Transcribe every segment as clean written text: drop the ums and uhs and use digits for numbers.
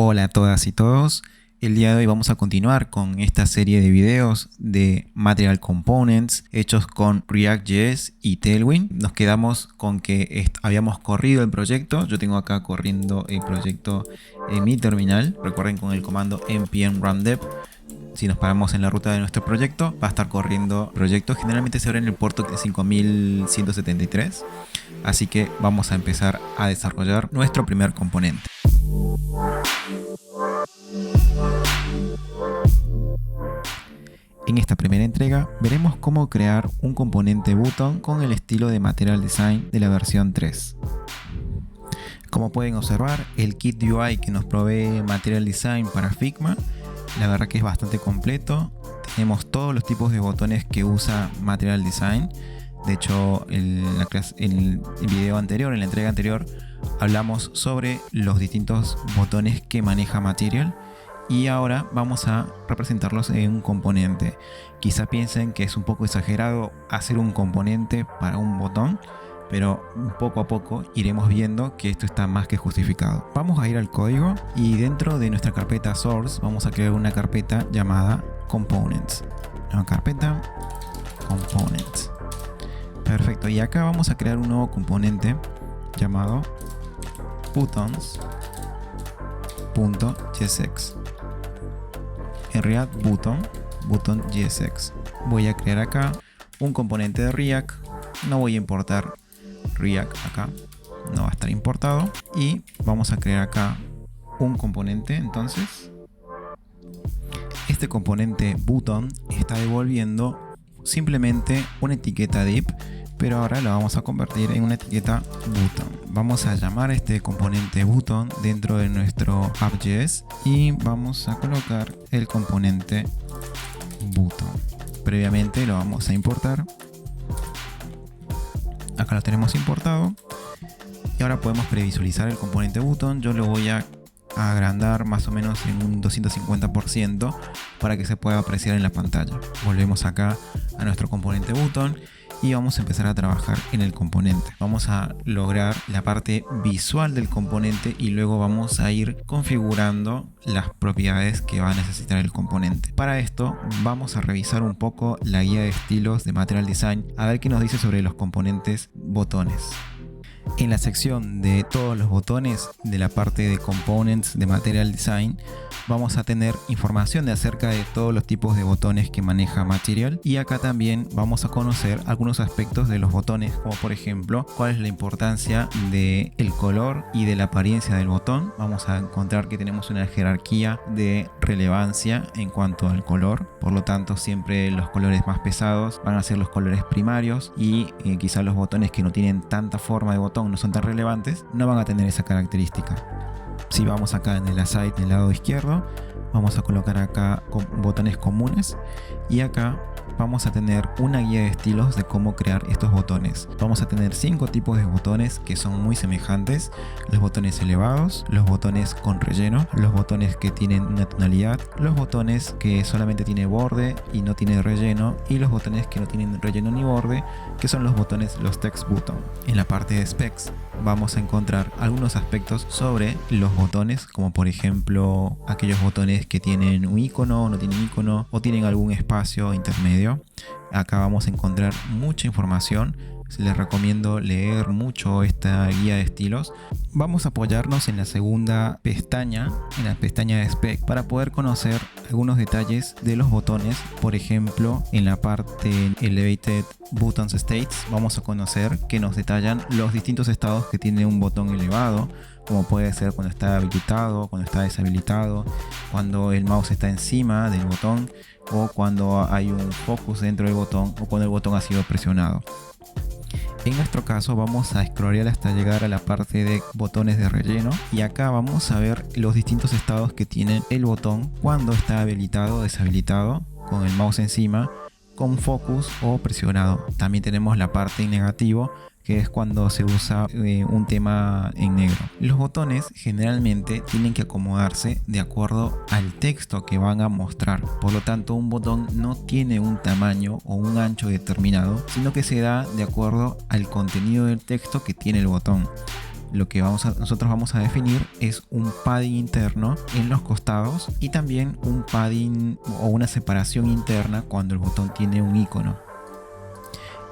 Hola a todas y todos. El día de hoy vamos a continuar con esta serie de videos de Material Components hechos con React.js y Tailwind. Nos quedamos con que habíamos corrido el proyecto. Yo tengo acá corriendo el proyecto en mi terminal. Recuerden, con el comando npm run dev. Si nos paramos en la ruta de nuestro proyecto, va a estar corriendo el proyecto. Generalmente se abre en el puerto 5173. Así que vamos a empezar a desarrollar nuestro primer componente. En esta primera entrega veremos cómo crear un componente button con el estilo de Material Design de la versión 3. Como pueden observar, el kit UI que nos provee Material Design para Figma, la verdad que es bastante completo. Tenemos todos los tipos de botones que usa Material Design. De hecho, en el video anterior, en la entrega anterior, hablamos sobre los distintos botones que maneja Material. Y ahora vamos a representarlos en un componente. Quizá piensen que es un poco exagerado hacer un componente para un botón, pero poco a poco iremos viendo que esto está más que justificado. Vamos a ir al código y dentro de nuestra carpeta source vamos a crear una carpeta llamada components. Una carpeta components. Perfecto, y acá vamos a crear un nuevo componente llamado buttons.jsx. En React button JSX. Voy a crear acá un componente de React. No voy a importar React acá, no va a estar importado. Y vamos a crear acá un componente. Entonces, este componente button está devolviendo simplemente una etiqueta div, pero ahora la vamos a convertir en una etiqueta button. Vamos a llamar a este componente button dentro de nuestro app.js y vamos a colocar el componente button. Previamente lo vamos a importar. Acá lo tenemos importado y ahora podemos previsualizar el componente button. Yo lo voy a agrandar más o menos en un 250% para que se pueda apreciar en la pantalla. Volvemos acá a nuestro componente button y vamos a empezar a trabajar en el componente. Vamos a lograr la parte visual del componente y luego vamos a ir configurando las propiedades que va a necesitar el componente. Para esto vamos a revisar un poco la guía de estilos de Material Design a ver qué nos dice sobre los componentes botones. En la sección de todos los botones de la parte de Components de Material Design vamos a tener información acerca de todos los tipos de botones que maneja Material, y acá también vamos a conocer algunos aspectos de los botones, como por ejemplo cuál es la importancia del color y de la apariencia del botón. Vamos a encontrar que tenemos una jerarquía de relevancia en cuanto al color, por lo tanto siempre los colores más pesados van a ser los colores primarios y quizás los botones que no tienen tanta forma de botón, no son tan relevantes, no van a tener esa característica. Si vamos acá en el aside del lado izquierdo, vamos a colocar acá botones comunes y acá vamos a tener una guía de estilos de cómo crear estos botones. Vamos a tener 5 tipos de botones que son muy semejantes: los botones elevados, los botones con relleno, los botones que tienen una tonalidad, los botones que solamente tiene borde y no tiene relleno, y los botones que no tienen relleno ni borde, que son los botones, los text button. En la parte de specs vamos a encontrar algunos aspectos sobre los botones, como por ejemplo aquellos botones que tienen un icono, no tienen icono o tienen algún espacio intermedio. Acá vamos a encontrar mucha información. Les recomiendo leer mucho esta guía de estilos. Vamos a apoyarnos en la segunda pestaña, en la pestaña de spec, para poder conocer algunos detalles de los botones. Por ejemplo, en la parte Elevated Buttons States vamos a conocer que nos detallan los distintos estados que tiene un botón elevado, como puede ser cuando está habilitado, cuando está deshabilitado, cuando el mouse está encima del botón, o cuando hay un focus dentro del botón, o cuando el botón ha sido presionado. En nuestro caso vamos a scrollear hasta llegar a la parte de botones de relleno, y acá vamos a ver los distintos estados que tiene el botón cuando está habilitado o deshabilitado, con el mouse encima, con focus o presionado. También tenemos la parte en negativo, que es cuando se usa un tema en negro. Los botones generalmente tienen que acomodarse de acuerdo al texto que van a mostrar. Por lo tanto, un botón no tiene un tamaño o un ancho determinado, sino que se da de acuerdo al contenido del texto que tiene el botón. lo que nosotros vamos a definir es un padding interno en los costados y también un padding o una separación interna cuando el botón tiene un icono.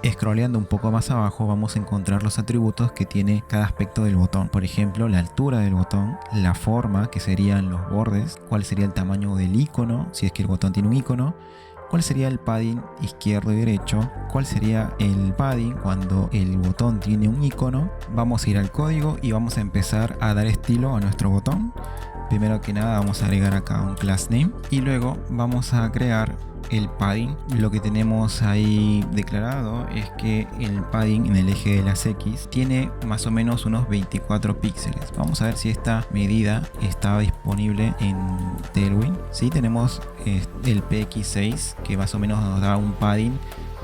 Scrolleando un poco más abajo vamos a encontrar los atributos que tiene cada aspecto del botón. Por ejemplo, la altura del botón, la forma, que serían los bordes, cuál sería el tamaño del icono, si es que el botón tiene un icono, cuál sería el padding izquierdo y derecho, cuál sería el padding cuando el botón tiene un icono. Vamos a ir al código y vamos a empezar a dar estilo a nuestro botón. Primero que nada vamos a agregar acá un class name y luego vamos a crear el padding. Lo que tenemos ahí declarado es que el padding en el eje de las X tiene más o menos unos 24 píxeles. Vamos a ver si esta medida está disponible en Tailwind. Sí, tenemos el PX6 que más o menos nos da un padding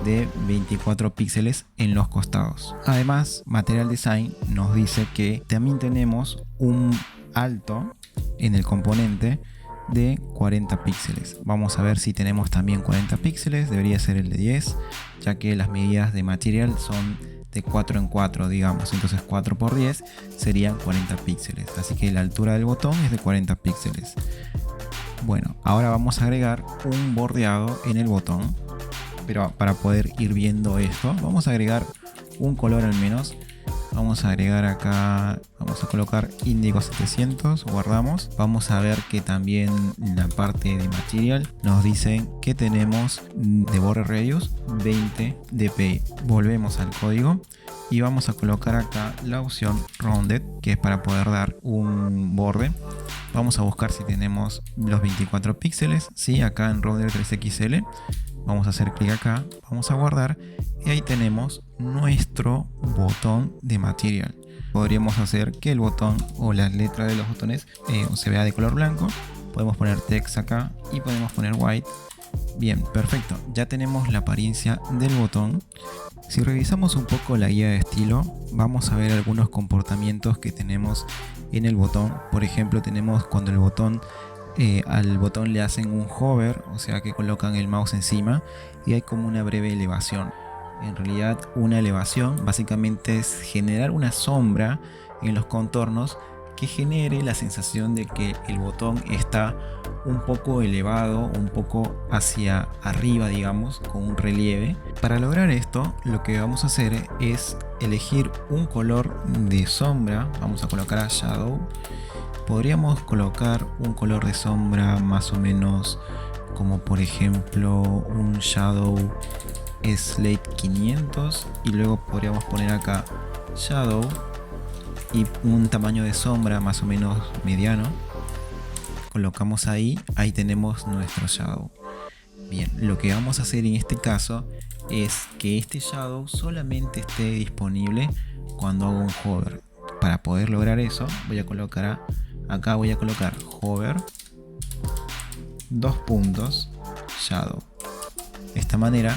de 24 píxeles en los costados. Además, Material Design nos dice que también tenemos un alto en el componente de 40 píxeles. Vamos a ver si tenemos también 40 píxeles. Debería ser el de 10, ya que las medidas de Material son de 4 en 4, digamos. Entonces 4 por 10 serían 40 píxeles. Así que la altura del botón es de 40 píxeles. Bueno, ahora vamos a agregar un bordeado en el botón. Pero para poder ir viendo esto, vamos a agregar un color al menos. Vamos a agregar acá, vamos a colocar índigo 700, guardamos. Vamos a ver que también en la parte de Material nos dicen que tenemos de border radius 20 dpi. Volvemos al código y vamos a colocar acá la opción rounded, que es para poder dar un borde. Vamos a buscar si tenemos los 24 píxeles, sí, acá en Rounded 3XL. Vamos a hacer clic acá, vamos a guardar y ahí tenemos nuestro botón de Material. Podríamos hacer que el botón o la letra de los botones se vea de color blanco. Podemos poner text acá y podemos poner white. Bien, perfecto. Ya tenemos la apariencia del botón. Si revisamos un poco la guía de estilo, vamos a ver algunos comportamientos que tenemos en el botón. Por ejemplo, tenemos cuando el botón al botón le hacen un hover, o sea que colocan el mouse encima y hay como una breve elevación. En realidad una elevación básicamente es generar una sombra en los contornos que genere la sensación de que el botón está un poco elevado, un poco hacia arriba, digamos, con un relieve. Para lograr esto, lo que vamos a hacer es elegir un color de sombra. Vamos a colocar a Shadow. Podríamos colocar un color de sombra más o menos como por ejemplo un Shadow Slate 500 y luego podríamos poner acá Shadow y un tamaño de sombra más o menos mediano. Colocamos ahí tenemos nuestro Shadow. Bien, lo que vamos a hacer en este caso es que este Shadow solamente esté disponible cuando hago un hover. Para poder lograr eso voy a colocar acá voy a colocar hover, dos puntos, shadow. De esta manera,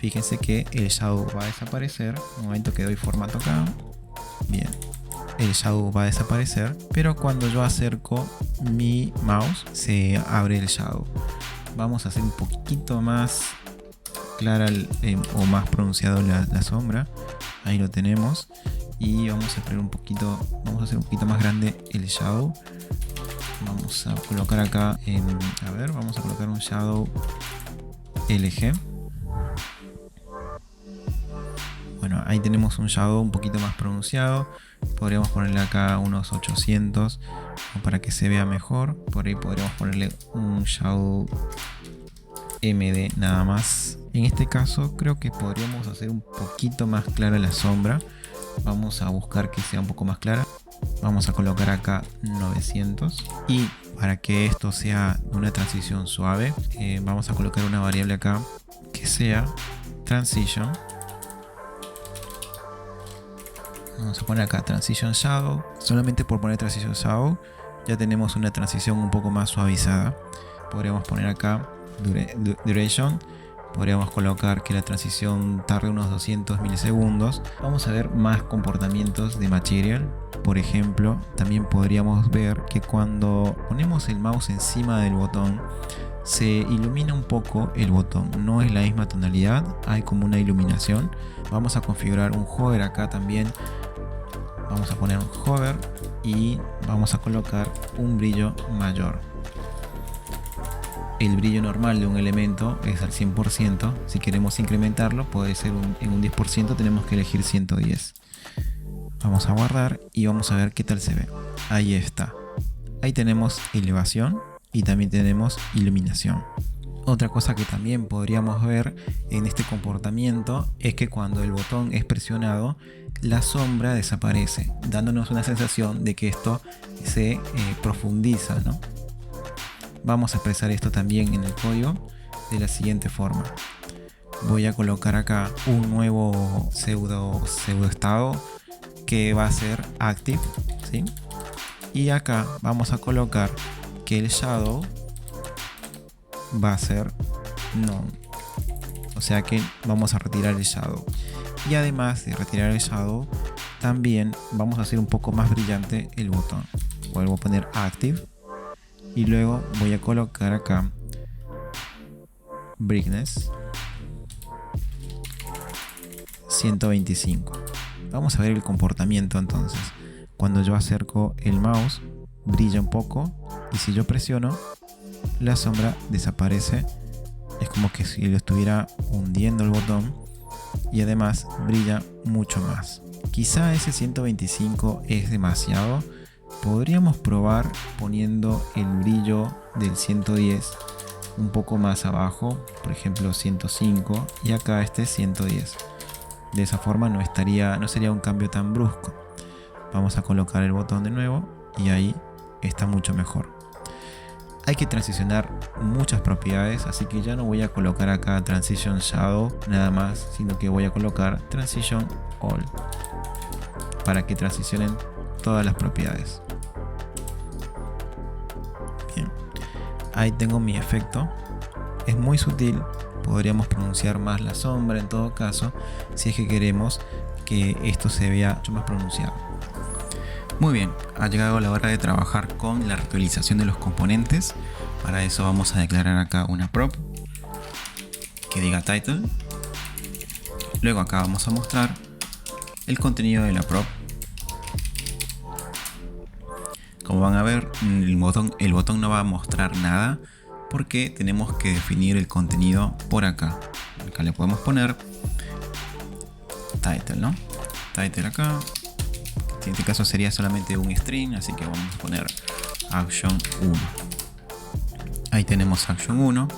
fíjense que el shadow va a desaparecer. Un momento que doy formato acá. Bien, el shadow va a desaparecer, pero cuando yo acerco mi mouse, se abre el shadow. Vamos a hacer un poquito más clara o más pronunciado la sombra. Ahí lo tenemos. Y vamos a hacer un poquito más grande el shadow. Vamos a colocar acá vamos a colocar un shadow LG. Bueno, ahí tenemos un shadow un poquito más pronunciado. Podríamos ponerle acá unos 800 para que se vea mejor. Por ahí podríamos ponerle un shadow MD nada más. En este caso creo que podríamos hacer un poquito más clara la sombra. Vamos a buscar que sea un poco más clara. Vamos a colocar acá 900 y para que esto sea una transición suave vamos a colocar una variable acá que sea transition. Vamos a poner acá transition shadow. Solamente por poner transition shadow ya tenemos una transición un poco más suavizada. Podríamos poner acá duration. Podríamos colocar que la transición tarde unos 200 milisegundos. Vamos a ver más comportamientos de Material. Por ejemplo, también podríamos ver que cuando ponemos el mouse encima del botón, se ilumina un poco el botón. No es la misma tonalidad, hay como una iluminación. Vamos a configurar un hover acá también. Vamos a poner un hover y vamos a colocar un brillo mayor. El brillo normal de un elemento es al 100%. Si queremos incrementarlo, puede ser en un 10%, tenemos que elegir 110. Vamos a guardar y vamos a ver qué tal se ve. Ahí está. Ahí tenemos elevación y también tenemos iluminación. Otra cosa que también podríamos ver en este comportamiento es que cuando el botón es presionado, la sombra desaparece, dándonos una sensación de que esto se profundiza, ¿no? Vamos a expresar esto también en el código de la siguiente forma. Voy a colocar acá un nuevo pseudo estado que va a ser active, ¿sí? Y acá vamos a colocar que el shadow va a ser none, o sea que vamos a retirar el shadow. Y además de retirar el shadow, también vamos a hacer un poco más brillante el botón. Vuelvo a poner active y luego voy a colocar acá brightness 125. Vamos a ver el comportamiento entonces. Cuando yo acerco el mouse, brilla un poco, y si yo presiono, la sombra desaparece. Es como que si lo estuviera hundiendo el botón, y además brilla mucho más. Quizá ese 125 es demasiado. Podríamos probar poniendo el brillo del 110 un poco más abajo, por ejemplo 105, y acá este 110. De esa forma no sería un cambio tan brusco. Vamos a colocar el botón de nuevo y ahí está mucho mejor. Hay que transicionar muchas propiedades, así que ya no voy a colocar acá Transition Shadow nada más, sino que voy a colocar Transition All para que transicionen todas las propiedades. Bien, ahí tengo mi efecto. Es muy sutil, podríamos pronunciar más la sombra en todo caso, si es que queremos que esto se vea mucho más pronunciado. Muy bien, ha llegado la hora de trabajar con la reutilización de los componentes. Para eso vamos a declarar acá una prop que diga title. Luego acá vamos a mostrar el contenido de la prop. Como van a ver, el botón no va a mostrar nada porque tenemos que definir el contenido por acá. Acá le podemos poner title, ¿no? Title acá. En este caso sería solamente un string, así que vamos a poner action 1. Ahí tenemos action 1.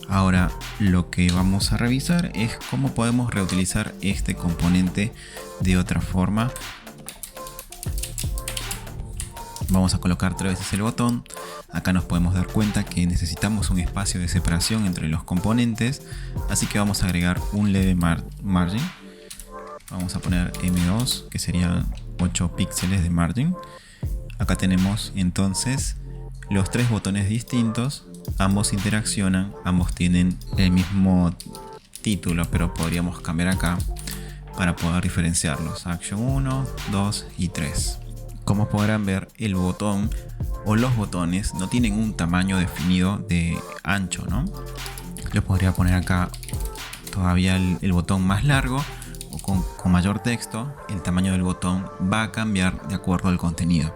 Ahora lo que vamos a revisar es cómo podemos reutilizar este componente de otra forma. Vamos a colocar 3 veces el botón. Acá nos podemos dar cuenta que necesitamos un espacio de separación entre los componentes, así que vamos a agregar un leve margin. Vamos a poner M2, que serían 8 píxeles de margin. Acá tenemos entonces los 3 botones distintos. Ambos interaccionan, ambos tienen el mismo título, pero podríamos cambiar acá para poder diferenciarlos. Action 1, 2 y 3. Como podrán ver, el botón o los botones no tienen un tamaño definido de ancho, ¿no? Yo podría poner acá todavía el botón más largo o con mayor texto. El tamaño del botón va a cambiar de acuerdo al contenido.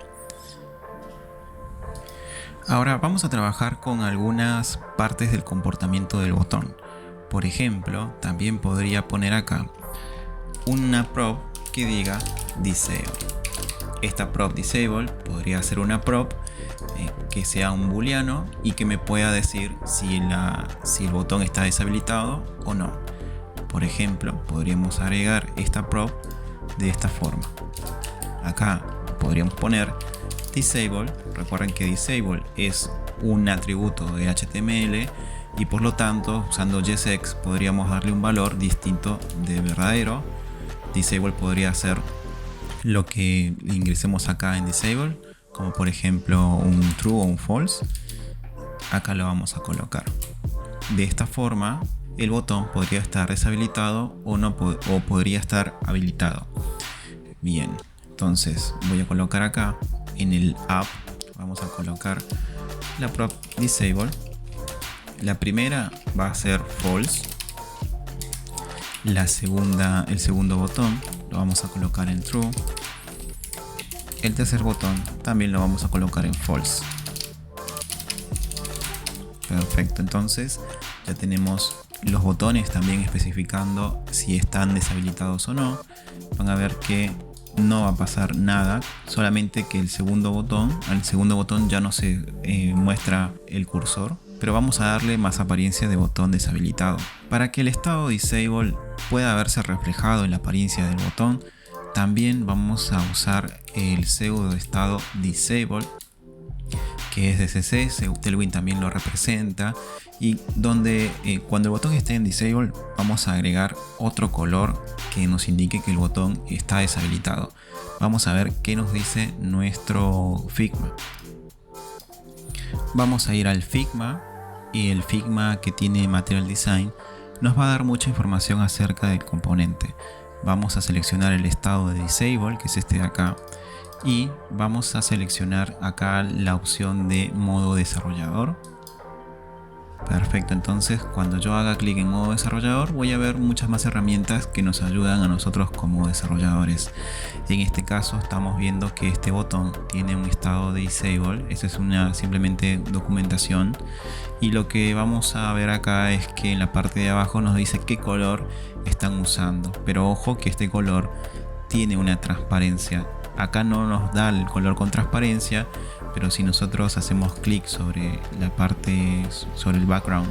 Ahora vamos a trabajar con algunas partes del comportamiento del botón. Por ejemplo, también podría poner acá una prop que diga disable. Esta prop disable podría ser una prop que sea un booleano y que me pueda decir si el botón está deshabilitado o no. Por ejemplo, podríamos agregar esta prop de esta forma. Acá podríamos poner disable. Recuerden que disable es un atributo de HTML y por lo tanto, usando JSX podríamos darle un valor distinto de verdadero. Disable podría ser lo que ingresemos acá en disable, como por ejemplo un true o un false. Acá lo vamos a colocar. De esta forma, el botón podría estar deshabilitado o no, o podría estar habilitado. Bien, entonces voy a colocar acá en el app, vamos a colocar la prop disable. La primera va a ser false. El segundo botón lo vamos a colocar en true. el tercer botón también lo vamos a colocar en false. Perfecto, entonces ya tenemos los botones también especificando si están deshabilitados o no. Van a ver que no va a pasar nada, solamente que al segundo botón ya no se muestra el cursor, pero vamos a darle más apariencia de botón deshabilitado. Para que el estado disable pueda verse reflejado en la apariencia del botón, también vamos a usar el pseudo estado disable, que es DCC, Tailwind también lo representa, y donde cuando el botón esté en disable vamos a agregar otro color que nos indique que el botón está deshabilitado. Vamos a ver qué nos dice nuestro Figma. Vamos a ir al Figma, y el Figma que tiene Material Design nos va a dar mucha información acerca del componente. Vamos a seleccionar el estado de disable, que es este de acá, y vamos a seleccionar acá la opción de modo desarrollador. Perfecto, entonces cuando yo haga clic en modo desarrollador voy a ver muchas más herramientas que nos ayudan a nosotros como desarrolladores. En este caso estamos viendo que este botón tiene un estado de disable. Esa es una simplemente documentación, y lo que vamos a ver acá es que en la parte de abajo nos dice qué color están usando, pero ojo que este color tiene una transparencia. Acá no nos da el color con transparencia, pero si nosotros hacemos clic sobre la parte, sobre el background,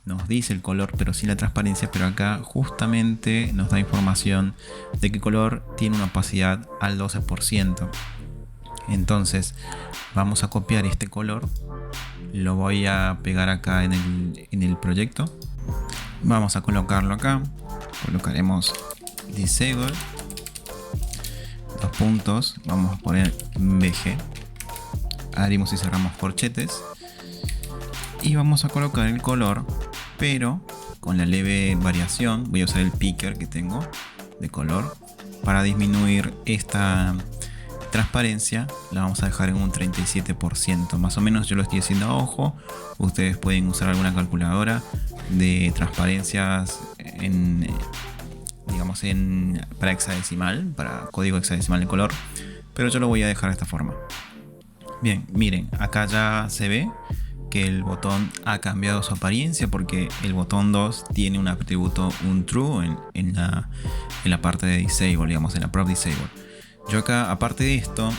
nos dice el color pero sin la transparencia. Pero acá justamente nos da información de que el color tiene una opacidad al 12%. Entonces vamos a copiar este color, lo voy a pegar acá en el proyecto, vamos a colocarlo acá, colocaremos disable, dos puntos, vamos a poner BG, abrimos y cerramos corchetes, y vamos a colocar el color, pero con la leve variación. Voy a usar el picker que tengo de color para disminuir esta transparencia. La vamos a dejar en un 37%, más o menos. Yo lo estoy haciendo a ojo, ustedes pueden usar alguna calculadora de transparencias para hexadecimal, para código hexadecimal de color, pero yo lo voy a dejar de esta forma. Bien, miren, acá ya se ve que el botón ha cambiado su apariencia, porque el botón 2 tiene un atributo, un true en la parte de disable, digamos, en la prop disable. Yo acá, aparte de esto,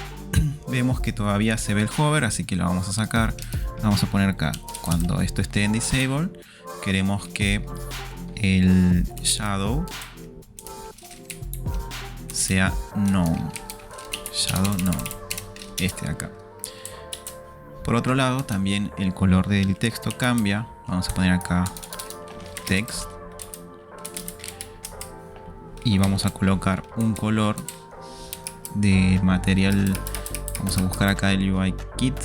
vemos que todavía se ve el hover, así que lo vamos a sacar. Vamos a poner acá, cuando esto esté en disable, queremos que el shadow sea none, shadow none, este de acá. Por otro lado, también el color del texto cambia. Vamos a poner acá text y vamos a colocar un color de material. Vamos a buscar acá el UI Kit.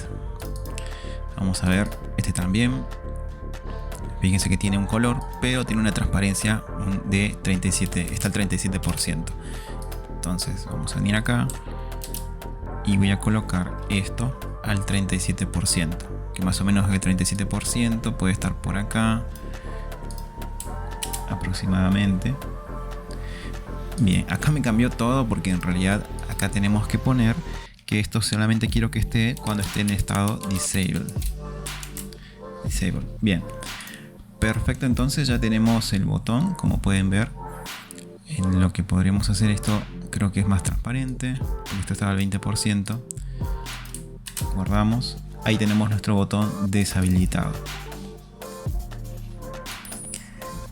Vamos a ver este también. Fíjense que tiene un color, pero tiene una transparencia de 37, está al 37%. Entonces vamos a venir acá y voy a colocar esto al 37%, que más o menos el 37% puede estar por acá aproximadamente. Bien, acá me cambió todo, porque en realidad acá tenemos que poner que esto solamente quiero que esté cuando esté en estado disable. Bien, perfecto, entonces ya tenemos el botón. Como pueden ver, en lo que podríamos hacer esto, creo que es más transparente, porque esto estaba al 20%. Guardamos, ahí tenemos nuestro botón deshabilitado.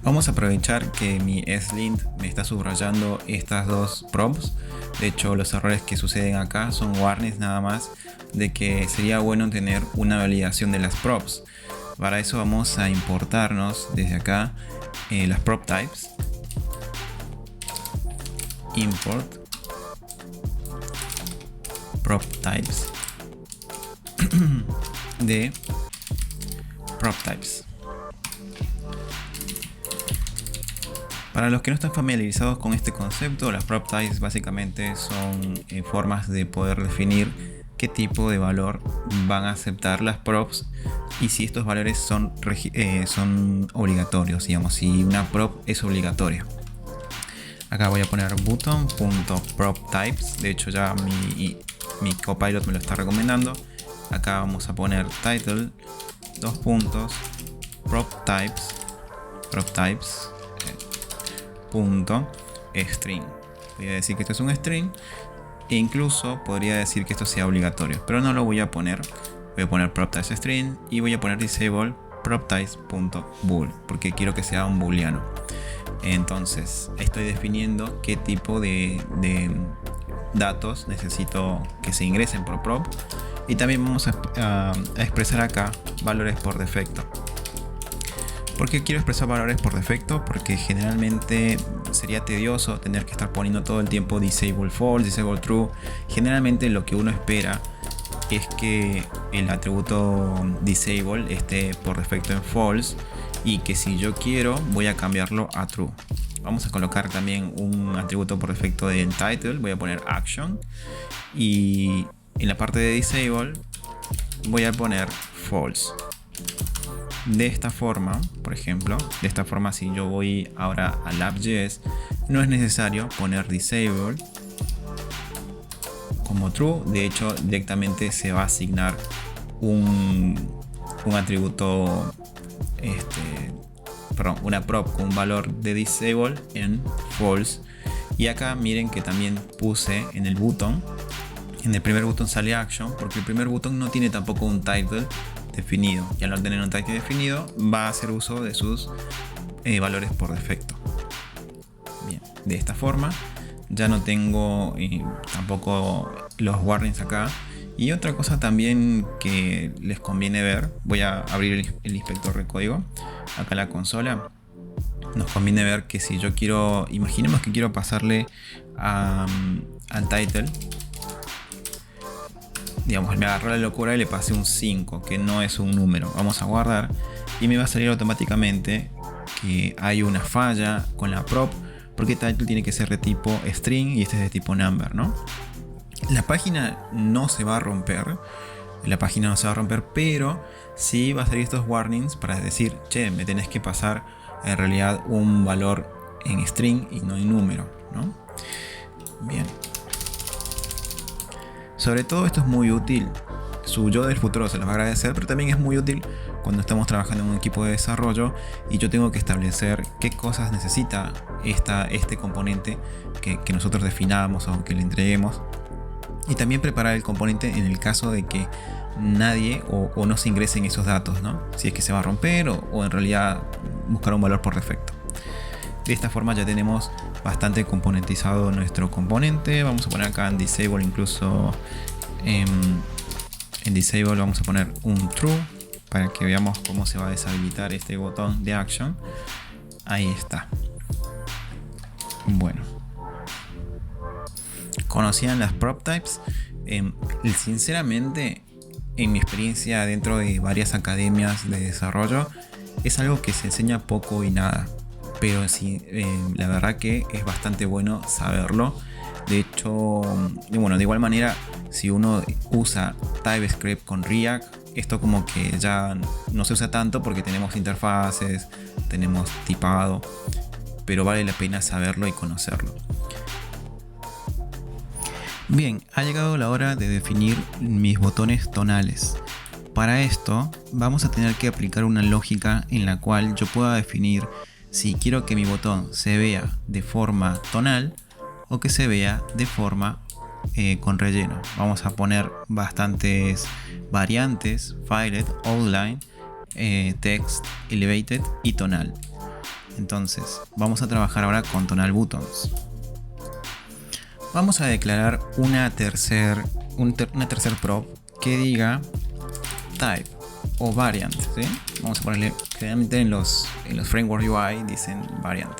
Vamos a aprovechar que mi S-Lint me está subrayando estas dos props. De hecho, los errores que suceden acá son warnings nada más de que sería bueno tener una validación de las props. Para eso vamos a importarnos desde acá las prop types. Import prop types de prop types. Para los que no están familiarizados con este concepto, las prop types básicamente son formas de poder definir qué tipo de valor van a aceptar las props y si estos valores son obligatorios, digamos, si una prop es obligatoria. Acá voy a poner button.proptypes. De hecho, ya mi Copilot me lo está recomendando. Acá vamos a poner title, prop types, punto string. Voy a decir que esto es un string e incluso podría decir que esto sea obligatorio, pero no lo voy a poner. Voy a poner prop types string y voy a poner disable prop types.bool porque quiero que sea un booleano. Entonces estoy definiendo qué tipo de datos necesito que se ingresen por prop, y también vamos a expresar acá valores por defecto. ¿Por qué quiero expresar valores por defecto? Porque generalmente sería tedioso tener que estar poniendo todo el tiempo disable false, disable true. Generalmente lo que uno espera es que el atributo disable esté por defecto en false y que si yo quiero voy a cambiarlo a true. Vamos a colocar también un atributo por defecto en title. Voy a poner action y en la parte de disable voy a poner false. De esta forma, por ejemplo, si yo voy ahora al app.js, no es necesario poner disable como true. De hecho, directamente se va a asignar un atributo, una prop con un valor de disable en false. Y acá miren que también puse en el botón, en el primer botón sale action, porque el primer botón no tiene tampoco un title definido, y al no tener un title definido va a hacer uso de sus valores por defecto. Bien, de esta forma ya no tengo tampoco los warnings acá. Y otra cosa también que les conviene ver, voy a abrir el inspector de código, acá en la consola. Nos conviene ver que si yo quiero, imaginemos que quiero pasarle al title, digamos, me agarró la locura y le pasé un 5, que no es un número. Vamos a guardar y me va a salir automáticamente que hay una falla con la prop, porque title tiene que ser de tipo string y este es de tipo number, ¿no? La página no se va a romper, pero sí va a salir estos warnings para decir, che, me tenés que pasar en realidad un valor en string y no en número, ¿no? Bien. Sobre todo esto es muy útil, su yo del futuro se los va a agradecer, pero también es muy útil cuando estamos trabajando en un equipo de desarrollo y yo tengo que establecer qué cosas necesita este componente que nosotros definamos o que le entreguemos, y también preparar el componente en el caso de que nadie o no se ingresen esos datos, ¿no? Si es que se va a romper o en realidad buscar un valor por defecto. De esta forma ya tenemos bastante componentizado nuestro componente. Vamos a poner acá en disable, incluso en disable vamos a poner un true para que veamos cómo se va a deshabilitar este botón de action. Ahí está. Bueno, ¿conocían las prop types? Sinceramente, en mi experiencia dentro de varias academias de desarrollo, es algo que se enseña poco y nada. Pero sí, la verdad que es bastante bueno saberlo. De hecho, bueno, de igual manera, si uno usa TypeScript con React, esto como que ya no se usa tanto porque tenemos interfaces, tenemos tipado, pero vale la pena saberlo y conocerlo. Bien, ha llegado la hora de definir mis botones tonales. Para esto vamos a tener que aplicar una lógica en la cual yo pueda definir si quiero que mi botón se vea de forma tonal o que se vea de forma con relleno. Vamos a poner bastantes variantes: Filed, Outline, Text, Elevated y Tonal. Entonces vamos a trabajar ahora con Tonal Buttons. Vamos a declarar una tercer prop que diga type o variant, ¿sí? Vamos a ponerle, generalmente en los framework UI dicen variant,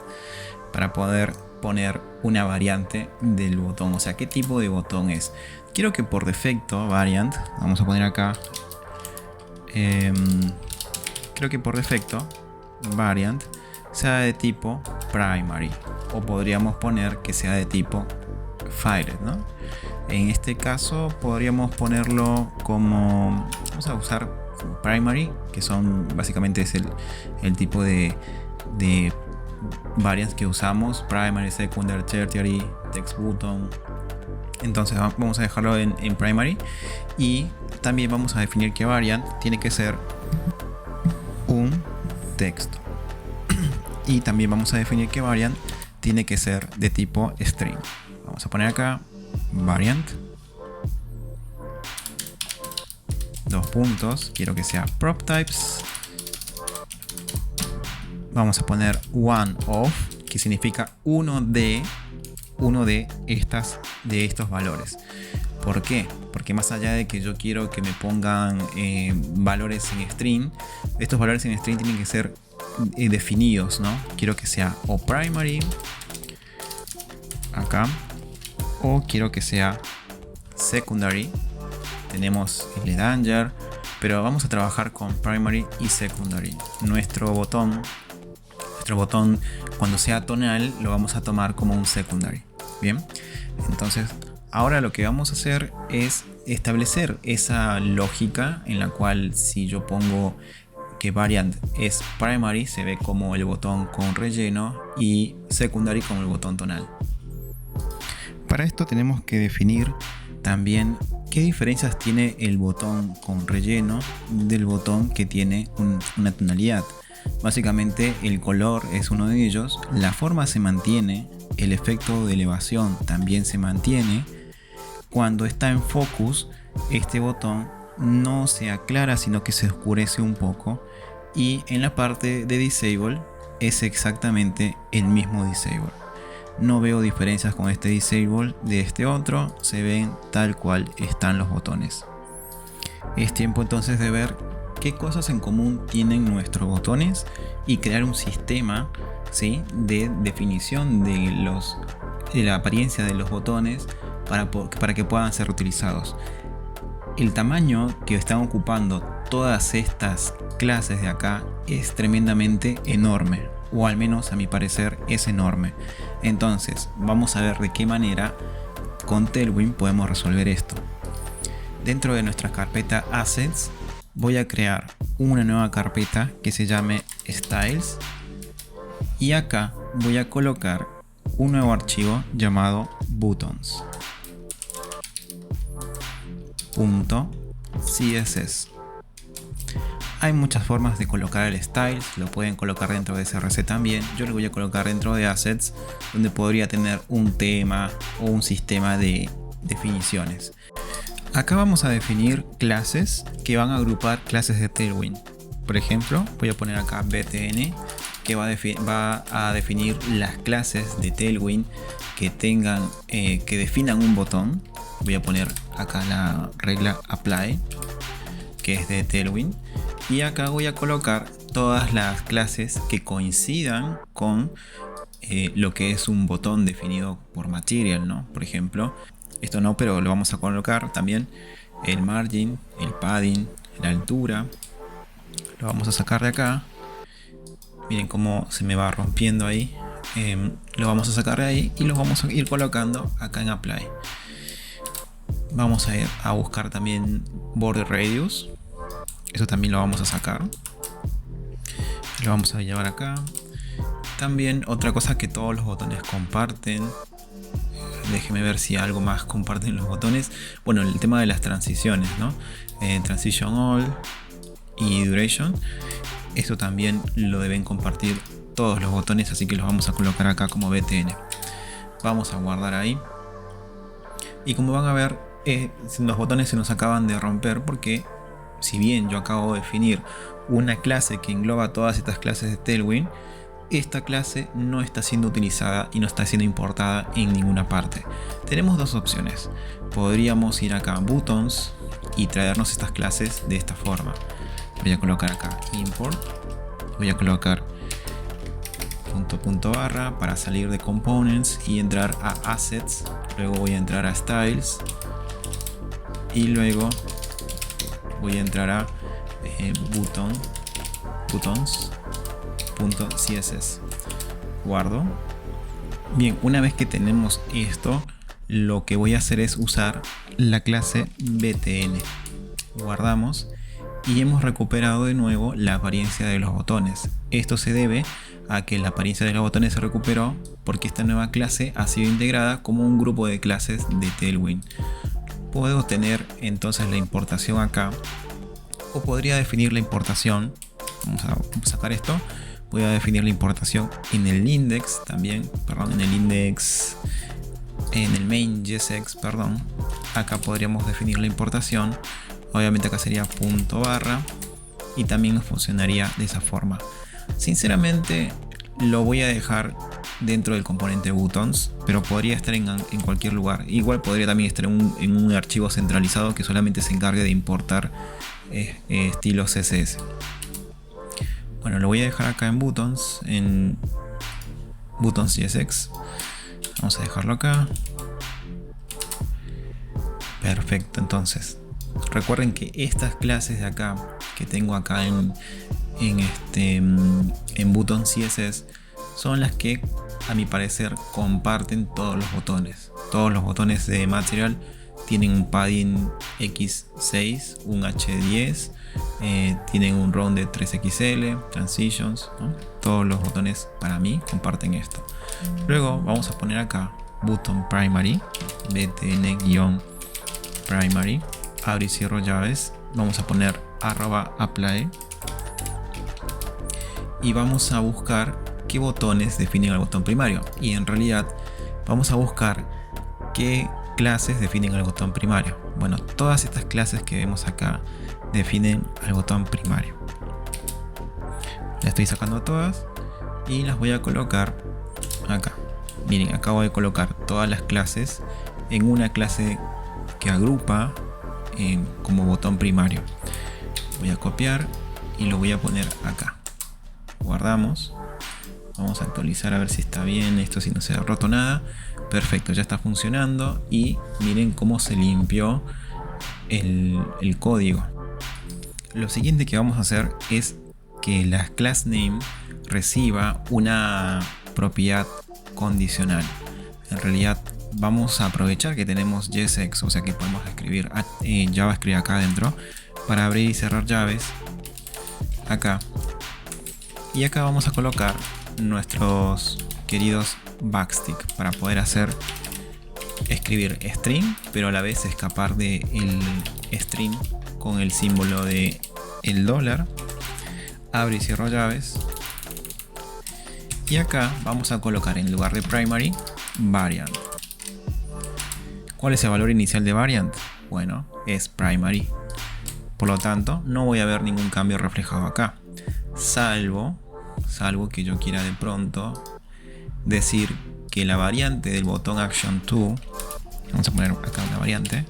para poder poner una variante del botón, o sea, qué tipo de botón es. Quiero que por defecto variant, vamos a poner acá, creo que por defecto variant sea de tipo primary, o podríamos poner que sea de tipo filed, ¿no? En este caso podríamos ponerlo como, vamos a usar primary, que son básicamente es el tipo de variants que usamos: primary, secondary, tertiary, text button, Entonces vamos a dejarlo en primary, y también vamos a definir que variant tiene que ser un texto. Y también vamos a definir que variant tiene que ser de tipo string. Vamos a poner acá variant, dos puntos, quiero que sea prop types. Vamos a poner one of, que significa uno de estos valores. ¿Por qué? Porque más allá de que yo quiero que me pongan valores en string, estos valores en string tienen que ser definidos, ¿no? Quiero que sea o primary acá, o quiero que sea secondary. Tenemos el danger, pero vamos a trabajar con primary y secondary. Nuestro botón cuando sea tonal lo vamos a tomar como un secondary. Bien, entonces ahora lo que vamos a hacer es establecer esa lógica en la cual si yo pongo que variant es primary, se ve como el botón con relleno, y secondary como el botón tonal. Para esto tenemos que definir también qué diferencias tiene el botón con relleno del botón que tiene una tonalidad. Básicamente el color es uno de ellos, la forma se mantiene, el efecto de elevación también se mantiene. Cuando está en focus, este botón no se aclara, sino que se oscurece un poco, y en la parte de disable es exactamente el mismo disable. No veo diferencias con este disable de este otro, se ven tal cual están los botones. Es tiempo entonces de ver qué cosas en común tienen nuestros botones y crear un sistema, ¿sí?, de definición de la apariencia de los botones para que puedan ser utilizados. El tamaño que están ocupando todas estas clases de acá es tremendamente enorme, o al menos a mi parecer es enorme. Entonces vamos a ver de qué manera con Tailwind podemos resolver esto. Dentro de nuestra carpeta Assets voy a crear una nueva carpeta que se llame Styles, y acá voy a colocar un nuevo archivo llamado buttons.css. Hay muchas formas de colocar el styles, lo pueden colocar dentro de src también. Yo lo voy a colocar dentro de assets, donde podría tener un tema o un sistema de definiciones. Acá vamos a definir clases que van a agrupar clases de Tailwind. Por ejemplo, voy a poner acá btn, que va a definir las clases de Tailwind que definan un botón. Voy a poner acá la regla apply, que es de Tailwind, y acá voy a colocar todas las clases que coincidan con lo que es un botón definido por material, ¿no? Por ejemplo, esto no, pero lo vamos a colocar también el margin, el padding, la altura. Lo vamos a sacar de acá. Miren cómo se me va rompiendo ahí. Lo vamos a sacar de ahí y lo vamos a ir colocando acá en apply. Vamos a ir a buscar también border radius. Eso también lo vamos a sacar. Lo vamos a llevar acá. También otra cosa que todos los botones comparten. Déjeme ver si algo más comparten los botones. Bueno, el tema de las transiciones, ¿no? Transition all y duration. Esto también lo deben compartir todos los botones, así que los vamos a colocar acá como btn. Vamos a guardar ahí. Y como van a ver, los botones se nos acaban de romper porque si bien yo acabo de definir una clase que engloba todas estas clases de Tailwind, esta clase no está siendo utilizada y no está siendo importada en ninguna parte. Tenemos dos opciones. Podríamos ir acá a Buttons y traernos estas clases de esta forma. Voy a colocar acá import. Voy a colocar punto barra para salir de components y entrar a assets. Luego voy a entrar a styles y luego voy a entrar a buttons.css. Guardo. Bien, una vez que tenemos esto, lo que voy a hacer es usar la clase btn. Guardamos y hemos recuperado de nuevo la apariencia de los botones. Esto se debe a que la apariencia de los botones se recuperó porque esta nueva clase ha sido integrada como un grupo de clases de Tailwind. Puedo tener entonces la importación acá, o podría definir la importación. Vamos a sacar esto. Voy a definir la importación en el index también, perdón, en el index, en el main JSX, perdón. Acá podríamos definir la importación. Obviamente acá sería punto barra y también funcionaría de esa forma. Sinceramente lo voy a dejar dentro del componente buttons, pero podría estar en cualquier lugar. Igual podría también estar en un archivo centralizado que solamente se encargue de importar estilos CSS. Bueno, lo voy a dejar acá en buttons, en buttons JSX. Vamos a dejarlo acá. Perfecto, entonces recuerden que estas clases de acá que tengo acá en buttons CSS son las que a mi parecer comparten todos los botones. Todos los botones de Material tienen un padding X6, un H10, tienen un round de 3XL, transitions, ¿no? Todos los botones para mí comparten esto. Luego vamos a poner acá button primary, btn-primary, abro y cierro llaves. Vamos a poner @apply y vamos a buscar qué botones definen el botón primario, y en realidad vamos a buscar qué clases definen el botón primario. Bueno, todas estas clases que vemos acá definen al botón primario. Las estoy sacando todas y las voy a colocar acá. Miren, acabo de colocar todas las clases en una clase que agrupa como botón primario. Voy a copiar y lo voy a poner acá. Guardamos. Vamos a actualizar a ver si está bien esto, si no se ha roto nada. Perfecto, ya está funcionando y miren cómo se limpió el código. Lo siguiente que vamos a hacer es que la class name reciba una propiedad condicional. En realidad vamos a aprovechar que tenemos JSX, o sea que podemos escribir JavaScript acá adentro para abrir y cerrar llaves acá. Y acá vamos a colocar nuestros queridos backstick para poder escribir string, pero a la vez escapar de el string con el símbolo de el dólar. Abro y cierro llaves. Y acá vamos a colocar en lugar de primary variant. ¿Cuál es el valor inicial de variant? Bueno, es primary. Por lo tanto, no voy a ver ningún cambio reflejado acá, salvo que yo quiera de pronto decir que la variante del botón action 2, vamos a poner acá una variante,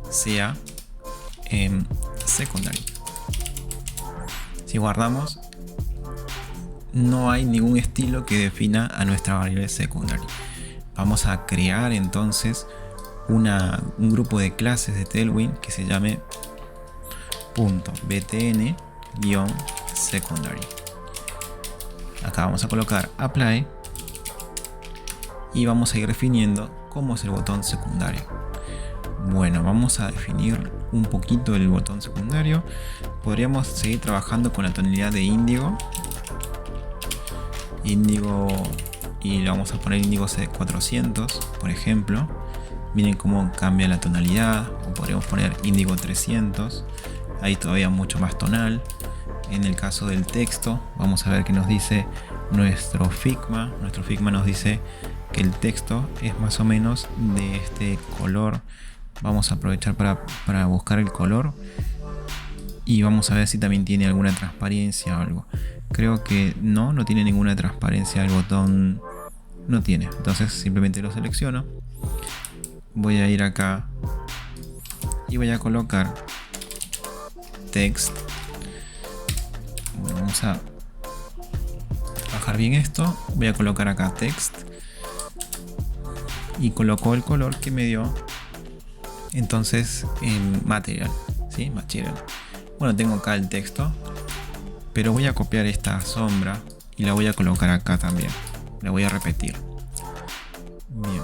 sea secondary. Si guardamos, no hay ningún estilo que defina a nuestra variable secondary. Vamos a crear entonces un grupo de clases de Tailwind que se llame .btn-secondary. Acá vamos a colocar apply y vamos a ir definiendo cómo es el botón secundario. Bueno, vamos a definir un poquito el botón secundario. Podríamos seguir trabajando con la tonalidad de índigo y le vamos a poner índigo 400, por ejemplo. Miren cómo cambia la tonalidad. O podríamos poner índigo 300, ahí todavía mucho más tonal. En el caso del texto, vamos a ver qué nos dice nuestro Figma. Nuestro Figma nos dice que el texto es más o menos de este color. Vamos a aprovechar para buscar el color y vamos a ver si también tiene alguna transparencia o algo. Creo que no tiene ninguna transparencia, el botón no tiene. Entonces simplemente lo selecciono. Voy a ir acá y voy a colocar text. Bueno, vamos a bajar bien esto. Voy a colocar acá text y coloco el color que me dio entonces en material, ¿sí? Material. Bueno, tengo acá el texto, pero voy a copiar esta sombra y la voy a colocar acá también. La voy a repetir. Bien.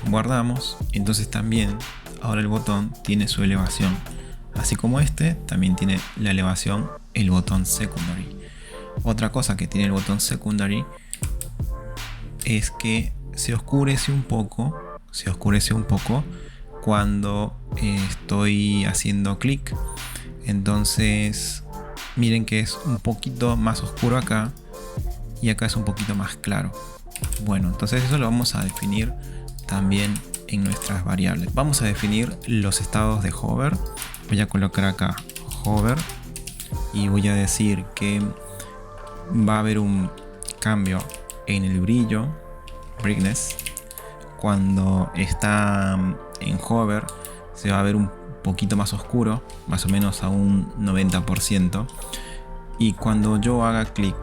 Guardamos. Entonces también ahora el botón tiene su elevación. Así como este, también tiene la elevación el botón secondary. Otra cosa que tiene el botón secondary es que se oscurece un poco cuando estoy haciendo clic. Entonces miren que es un poquito más oscuro acá y acá es un poquito más claro. Bueno, entonces eso lo vamos a definir también en nuestras variables. Vamos a definir los estados de hover. Voy a colocar acá hover y voy a decir que va a haber un cambio en el brillo, brightness. Cuando está en hover se va a ver un poquito más oscuro, más o menos a un 90%. Y cuando yo haga clic,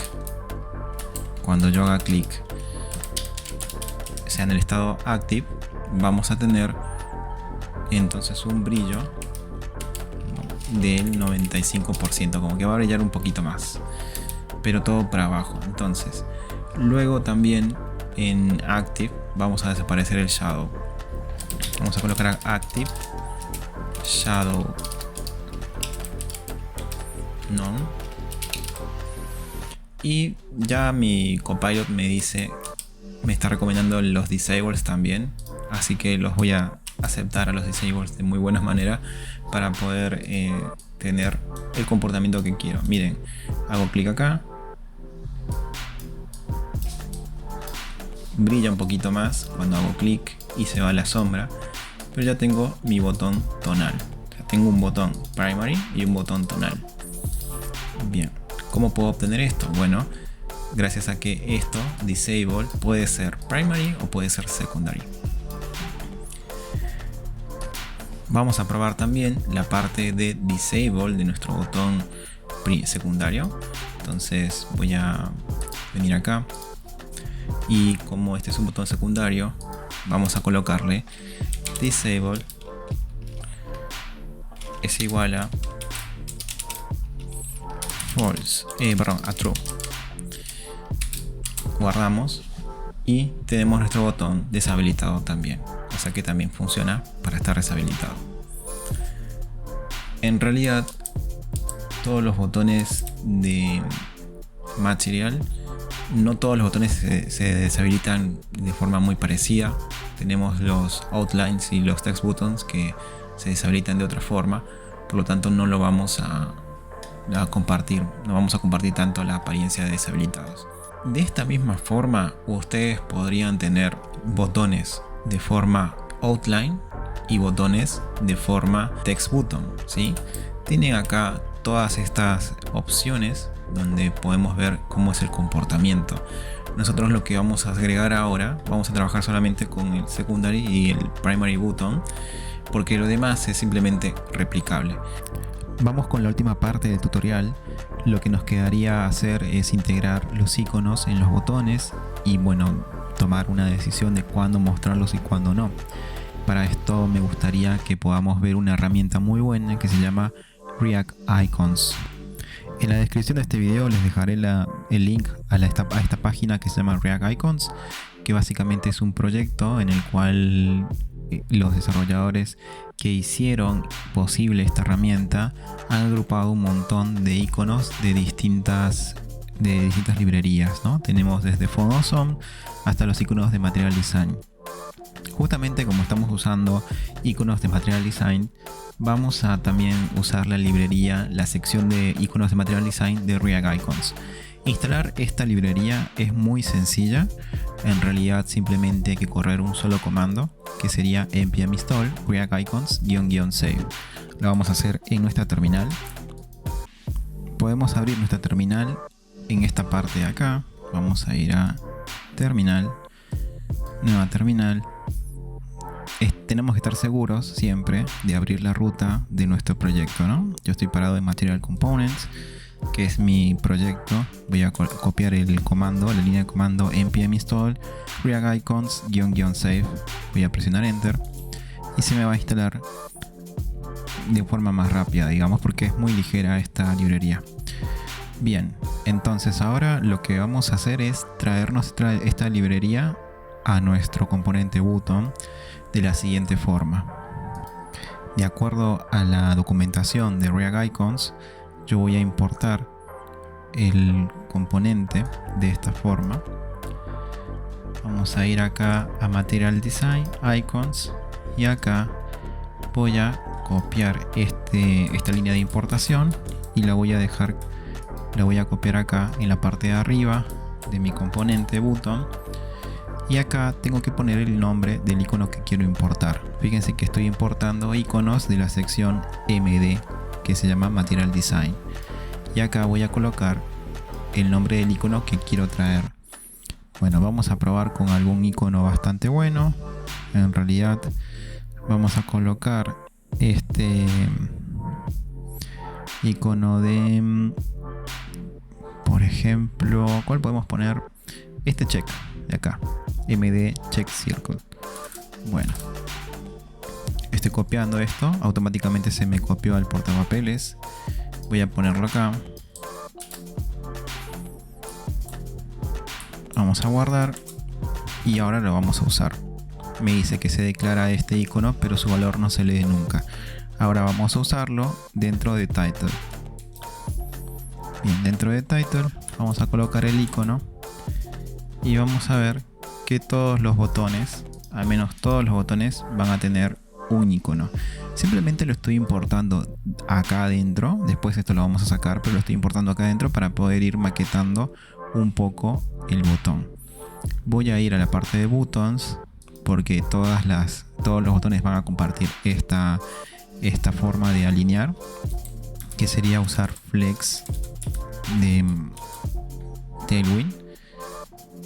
sea en el estado active, vamos a tener entonces un brillo del 95%, como que va a brillar un poquito más, pero todo para abajo. Entonces luego también en active vamos a desaparecer el shadow. Vamos a colocar active shadow none, y ya mi Copilot me está recomendando los disables también, así que los voy a aceptar a los disables de muy buena manera para poder tener el comportamiento que quiero. Miren, hago clic acá, brilla un poquito más cuando hago clic y se va la sombra, pero ya tengo mi botón tonal. O sea, tengo un botón primary y un botón tonal. Bien, ¿cómo puedo obtener esto? Bueno, gracias a que esto, disable, puede ser primary o puede ser secondary. Vamos a probar también la parte de disable de nuestro botón secundario. Entonces voy a venir acá y como este es un botón secundario, vamos a colocarle disable es igual a false, a true. Guardamos y tenemos nuestro botón deshabilitado también, o sea que también funciona para estar deshabilitado. En realidad todos los botones de material, no todos los botones se deshabilitan de forma muy parecida. Tenemos los outlines y los text buttons que se deshabilitan de otra forma, por lo tanto no lo vamos a compartir, no vamos a compartir tanto la apariencia de deshabilitados. De esta misma forma ustedes podrían tener botones de forma outline y botones de forma text button, ¿sí? Tienen acá todas estas opciones donde podemos ver cómo es el comportamiento. Nosotros lo que vamos a agregar ahora, vamos a trabajar solamente con el secondary y el primary button, porque lo demás es simplemente replicable. Vamos con la última parte del tutorial. Lo que nos quedaría hacer es integrar los iconos en los botones y bueno, tomar una decisión de cuándo mostrarlos y cuándo no. Para esto me gustaría que podamos ver una herramienta muy buena que se llama React Icons. En la descripción de este video les dejaré el link a esta página que se llama React Icons, que básicamente es un proyecto en el cual los desarrolladores que hicieron posible esta herramienta han agrupado un montón de iconos de distintas librerías, ¿no? Tenemos desde Font Awesome hasta los iconos de Material Design. Justamente como estamos usando iconos de Material Design, vamos a también usar la sección de iconos de Material Design de React Icons. Instalar esta librería es muy sencilla. En realidad simplemente hay que correr un solo comando, que sería npm install react icons --save. Lo vamos a hacer en nuestra terminal. Podemos abrir nuestra terminal en esta parte de acá. Vamos a ir a terminal, nueva terminal. Tenemos que estar seguros siempre de abrir la ruta de nuestro proyecto, ¿no? Yo estoy parado en Material Components, que es mi proyecto. Voy a copiar el comando, la línea de comando npm install react icons --save. Voy a presionar enter y se me va a instalar de forma más rápida, digamos, porque es muy ligera esta librería. Bien, entonces ahora lo que vamos a hacer es traernos esta librería a nuestro componente button de la siguiente forma. De acuerdo a la documentación de React Icons, yo voy a importar el componente de esta forma. Vamos a ir acá a Material Design, Icons, y acá voy a copiar esta línea de importación y la voy a copiar acá en la parte de arriba de mi componente button, y acá tengo que poner el nombre del icono que quiero importar. Fíjense que estoy importando iconos de la sección MD, que se llama Material Design, y acá voy a colocar el nombre del icono que quiero traer. Bueno, vamos a probar con algún icono bastante bueno. En realidad vamos a colocar este icono de, por ejemplo, ¿cuál podemos poner? Este check de acá, MD Check Circle. Bueno, estoy copiando esto, automáticamente se me copió al portapapeles. Voy a ponerlo acá. Vamos a guardar y ahora lo vamos a usar. Me dice que se declara este icono, pero su valor no se lee nunca. Ahora vamos a usarlo dentro de Title. Bien, dentro de Title vamos a colocar el icono y vamos a ver que todos los botones, al menos todos los botones, van a tener un icono. Simplemente lo estoy importando acá adentro. Después esto lo vamos a sacar, pero lo estoy importando acá adentro para poder ir maquetando un poco el botón. Voy a ir a la parte de buttons, porque todos los botones van a compartir esta forma de alinear, que sería usar flex de Tailwind.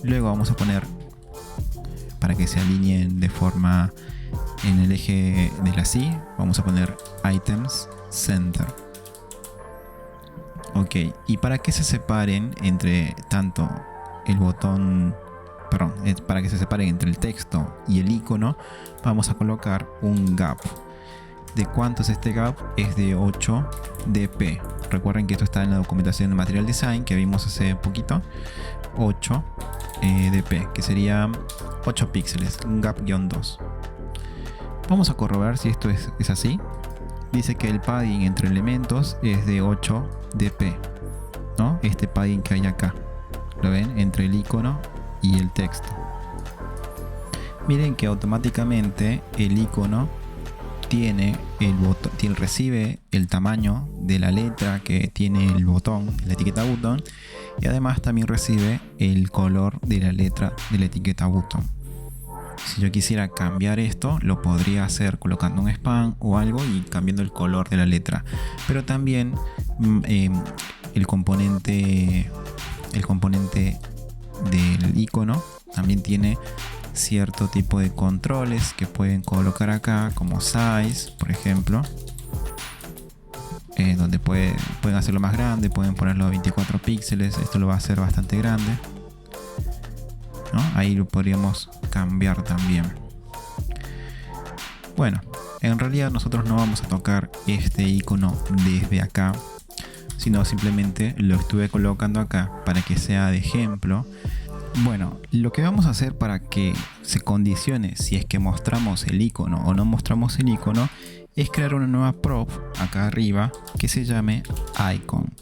Luego vamos a poner, para que se alineen de forma en el eje de la C, vamos a poner items center. Ok, y para que se separen entre tanto el botón, perdón, para que se separen entre el texto y el icono, vamos a colocar un gap. ¿De cuánto es este gap? Es de 8 dp. Recuerden que esto está en la documentación de Material Design que vimos hace poquito. 8 dp, que sería 8 píxeles, un gap-2. Vamos a corroborar si esto es así. Dice que el padding entre elementos es de 8 dp, ¿no? Este padding que hay acá, ¿lo ven? Entre el icono y el texto. Miren que automáticamente el icono recibe el tamaño de la letra que tiene el botón, la etiqueta button, y además también recibe el color de la letra de la etiqueta button. Si yo quisiera cambiar esto, lo podría hacer colocando un span o algo y cambiando el color de la letra. Pero también el componente del icono también tiene cierto tipo de controles que pueden colocar acá, como size, por ejemplo, donde pueden hacerlo más grande, pueden ponerlo a 24 píxeles. Esto lo va a hacer bastante grande, ¿no? Ahí lo podríamos cambiar también. Bueno, en realidad nosotros no vamos a tocar este icono desde acá, sino simplemente lo estuve colocando acá para que sea de ejemplo. Bueno, lo que vamos a hacer para que se condicione si es que mostramos el icono o no mostramos el icono es crear una nueva prop acá arriba que se llame icon.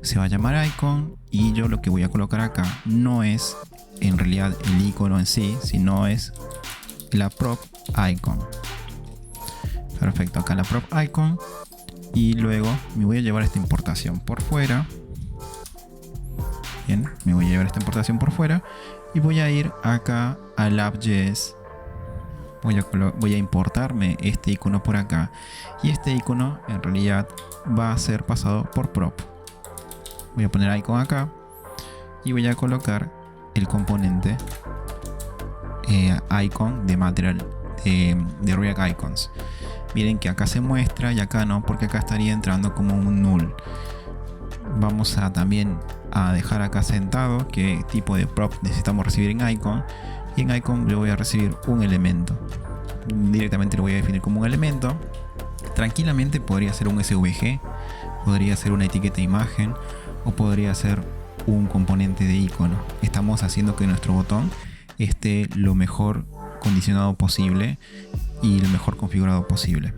Se va a llamar icon y yo lo que voy a colocar acá no es en realidad el icono en sí, sino es la prop icon. Perfecto, acá la prop icon, y luego me voy a llevar esta importación por fuera. Bien, me voy a llevar esta importación por fuera y voy a ir acá al app.js. Voy a importarme este icono por acá, y este icono en realidad va a ser pasado por prop. Voy a poner icon acá y voy a colocar el componente icon de material de React Icons. Miren que acá se muestra y acá no, porque acá estaría entrando como un null. Vamos a también a dejar acá sentado qué tipo de prop necesitamos recibir en icon, y en icon le voy a recibir un elemento. Directamente lo voy a definir como un elemento. Tranquilamente podría ser un SVG, podría ser una etiqueta imagen, o podría ser un componente de icono. Estamos haciendo que nuestro botón esté lo mejor condicionado posible y lo mejor configurado posible.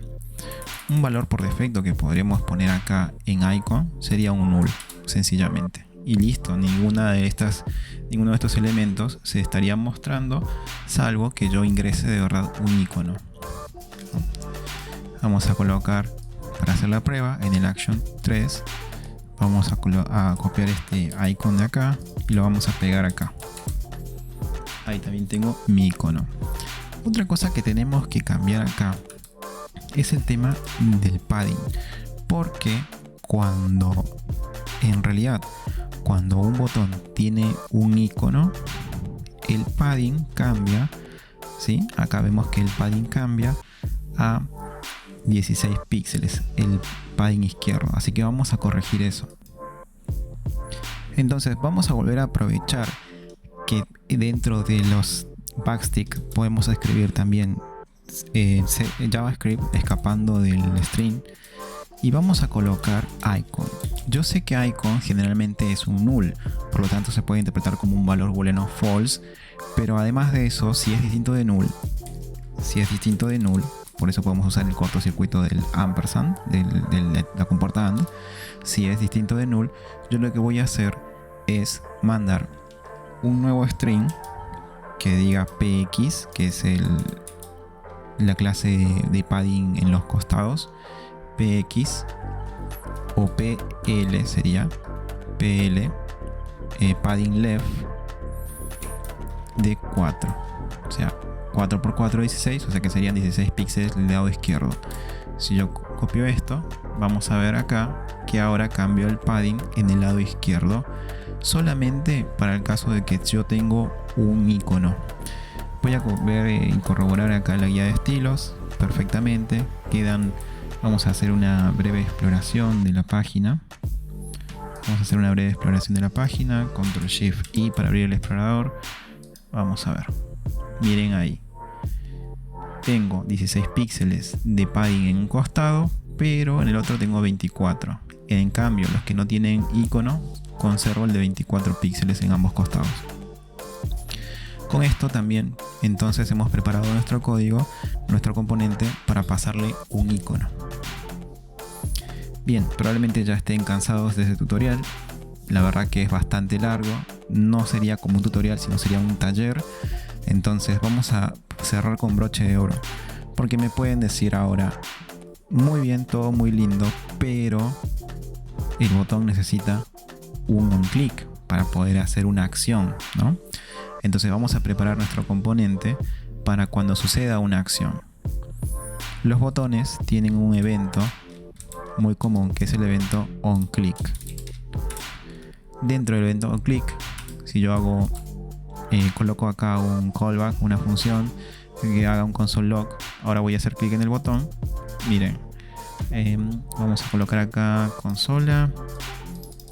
Un valor por defecto que podríamos poner acá en icon sería un null, sencillamente. Y listo, ninguno de estos elementos se estaría mostrando, salvo que yo ingrese de verdad un icono. Vamos a colocar, para hacer la prueba, en el action 3, vamos a copiar este icon de acá y lo vamos a pegar acá. Ahí también tengo mi icono. Otra cosa que tenemos que cambiar acá es el tema del padding, porque en realidad cuando un botón tiene un icono, el padding cambia, ¿sí? Acá vemos que el padding cambia a 16 píxeles, el padding izquierdo, así que vamos a corregir eso. Entonces vamos a volver a aprovechar que dentro de los backstick podemos escribir también JavaScript escapando del string y vamos a colocar icon. Yo sé que icon generalmente es un null, por lo tanto se puede interpretar como un valor booleano false, pero además de eso, si es distinto de null, por eso podemos usar el cortocircuito del ampersand, de la compuerta AND. Si es distinto de null, yo lo que voy a hacer es mandar un nuevo string que diga px, que es la clase de padding en los costados, px, o pl sería pl, padding left de 4, o sea 4 por 4 16, o sea que serían 16 píxeles del lado izquierdo. Si yo copio esto, vamos a ver acá que ahora cambio el padding en el lado izquierdo, solamente para el caso de que yo tengo un icono. Voy a ver y corroborar acá la guía de estilos perfectamente. Vamos a hacer una breve exploración de la página. Control Shift I para abrir el explorador. Vamos a ver. Miren ahí. Tengo 16 píxeles de padding en un costado, pero en el otro tengo 24. En cambio, los que no tienen icono, conservo el de 24 píxeles en ambos costados. Con esto también, entonces hemos preparado nuestro código, nuestro componente, para pasarle un icono. Bien, probablemente ya estén cansados de este tutorial. La verdad que es bastante largo. No sería como un tutorial, sino sería un taller. Entonces vamos a cerrar con broche de oro, porque me pueden decir ahora: muy bien, todo muy lindo, pero el botón necesita un clic para poder hacer una acción, ¿no? Entonces vamos a preparar nuestro componente para cuando suceda una acción. Los botones tienen un evento muy común, que es el evento onClick. Dentro del evento onClick, si yo coloco acá un callback, una función que haga un console log, ahora voy a hacer clic en el botón. Miren, vamos a colocar acá consola.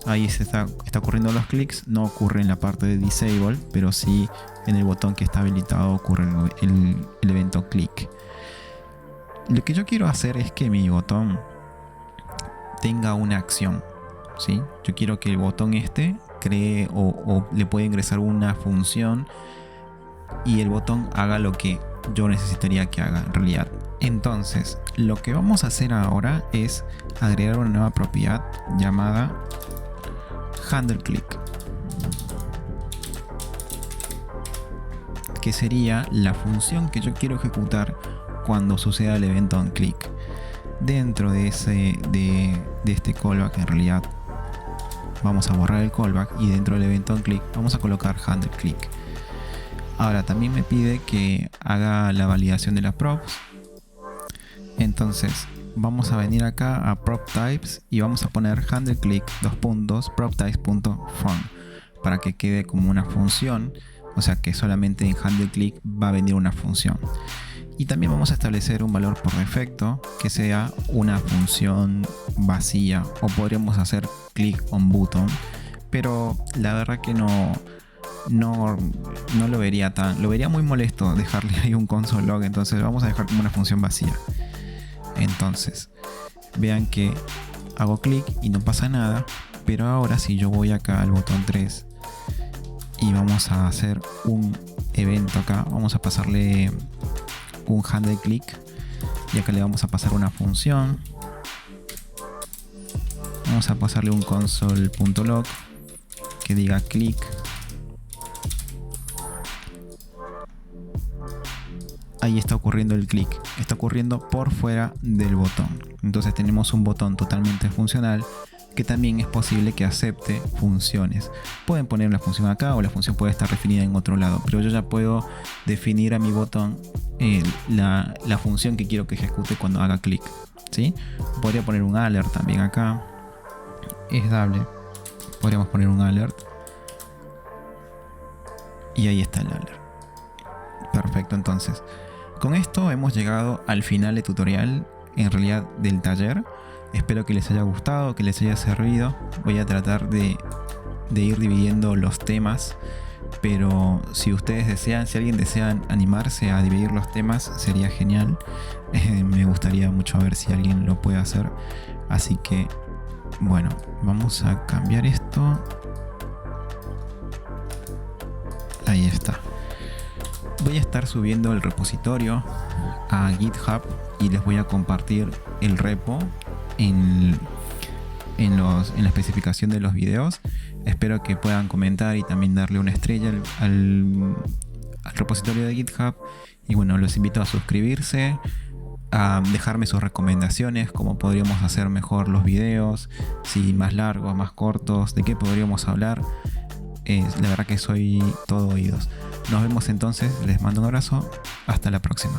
Ahí se está ocurriendo los clics. No ocurre en la parte de disable, pero sí en el botón que está habilitado ocurre el evento click. Lo que yo quiero hacer es que mi botón tenga una acción, ¿sí? Yo quiero que el botón cree o le puede ingresar una función y el botón haga lo que yo necesitaría que haga en realidad. Entonces, lo que vamos a hacer ahora es agregar una nueva propiedad llamada handleClick, que sería la función que yo quiero ejecutar cuando suceda el evento onClick. Dentro de este callback, en realidad vamos a borrar el callback, y dentro del evento onClick vamos a colocar handleClick. Ahora también me pide que haga la validación de las props. Entonces vamos a venir acá a prop types y vamos a poner handleClick proptypes.fun para que quede como una función, o sea que solamente en handleClick va a venir una función. Y también vamos a establecer un valor por defecto que sea una función vacía, o podríamos hacer click on button, pero la verdad que no lo vería muy molesto dejarle ahí un console log. Entonces vamos a dejar como una función vacía. Entonces vean que hago clic y no pasa nada, pero ahora si yo voy acá al botón 3 y vamos a hacer un evento acá, vamos a pasarle un handleClick, Y acá le vamos a pasar una función. Vamos a pasarle un console.log que diga click. Ahí está ocurriendo el clic, está ocurriendo por fuera del botón. Entonces tenemos un botón totalmente funcional que también es posible que acepte funciones. Pueden poner la función acá o la función puede estar definida en otro lado, pero yo ya puedo definir a mi botón la función que quiero que ejecute cuando haga clic, ¿sí? Podría poner un alert también acá. Es dable. Podríamos poner un alert. Y ahí está el alert. Perfecto, entonces. Con esto hemos llegado al final del tutorial, en realidad del taller. Espero que les haya gustado, que les haya servido. Voy a tratar de ir dividiendo los temas, pero si ustedes desean, si alguien desea animarse a dividir los temas, sería genial. Me gustaría mucho ver si alguien lo puede hacer. Así que, bueno, vamos a cambiar esto. Ahí está. Voy a estar subiendo el repositorio a GitHub y les voy a compartir el repo en la especificación de los videos. Espero que puedan comentar y también darle una estrella al repositorio de GitHub. Y bueno, los invito a suscribirse, a dejarme sus recomendaciones, cómo podríamos hacer mejor los videos, si más largos, más cortos, de qué podríamos hablar. La verdad que soy todo oídos. Nos vemos entonces, les mando un abrazo, hasta la próxima.